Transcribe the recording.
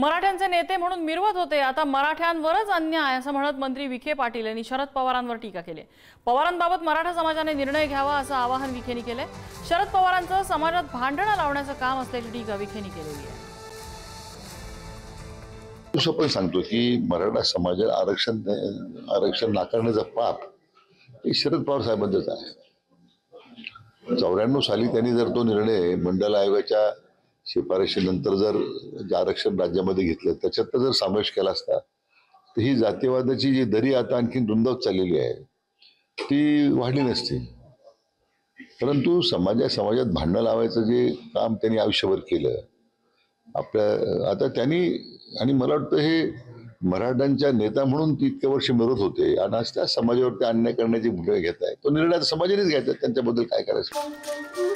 मराठ्यांचे नेते म्हणून मिरवत होते, आता मराठ्यांवरच अन्याय असं म्हणत मंत्री विखे पाटील यांनी शरद पवारांवर टीका केली। पवारांबाबत मराठा समाजाने निर्णय घ्यावा असं आवाहन विखेंनी केले। शरद पवारांचं समाजात भांडणं लावण्याचं काम असल्याची टीका विखेंनी केलेली आहे। असं पण सांगतो की मराठा समाजाला आरक्षण नाकारण्याचं पाप हे शरद पवार साहेबांचंच आहे। 94 साली त्यांनी जर तो निर्णय मंडल आयोगाच्या शिफारशीनंतर जर आरक्षण राज्यामध्ये घेतलं, त्याच्यात जर समावेश केला असता तर ही जातीवादाची जी दरी आता आणखी रुंदावत चाललेली आहे ती वाढली नसती। परंतु समाजात भांडण लावायचं जे काम त्यांनी आयुष्यभर केलं आपल्या, आता त्यांनी, आणि मला वाटतं हे मराठ्यांच्या नेता म्हणून ती इतके वर्ष मिळत होते आणि आज त्या समाजावरती अन्याय करण्याची भूमिका घेत आहे, तो निर्णय समाजानेच घ्यायचा, त्यांच्याबद्दल काय करायचं।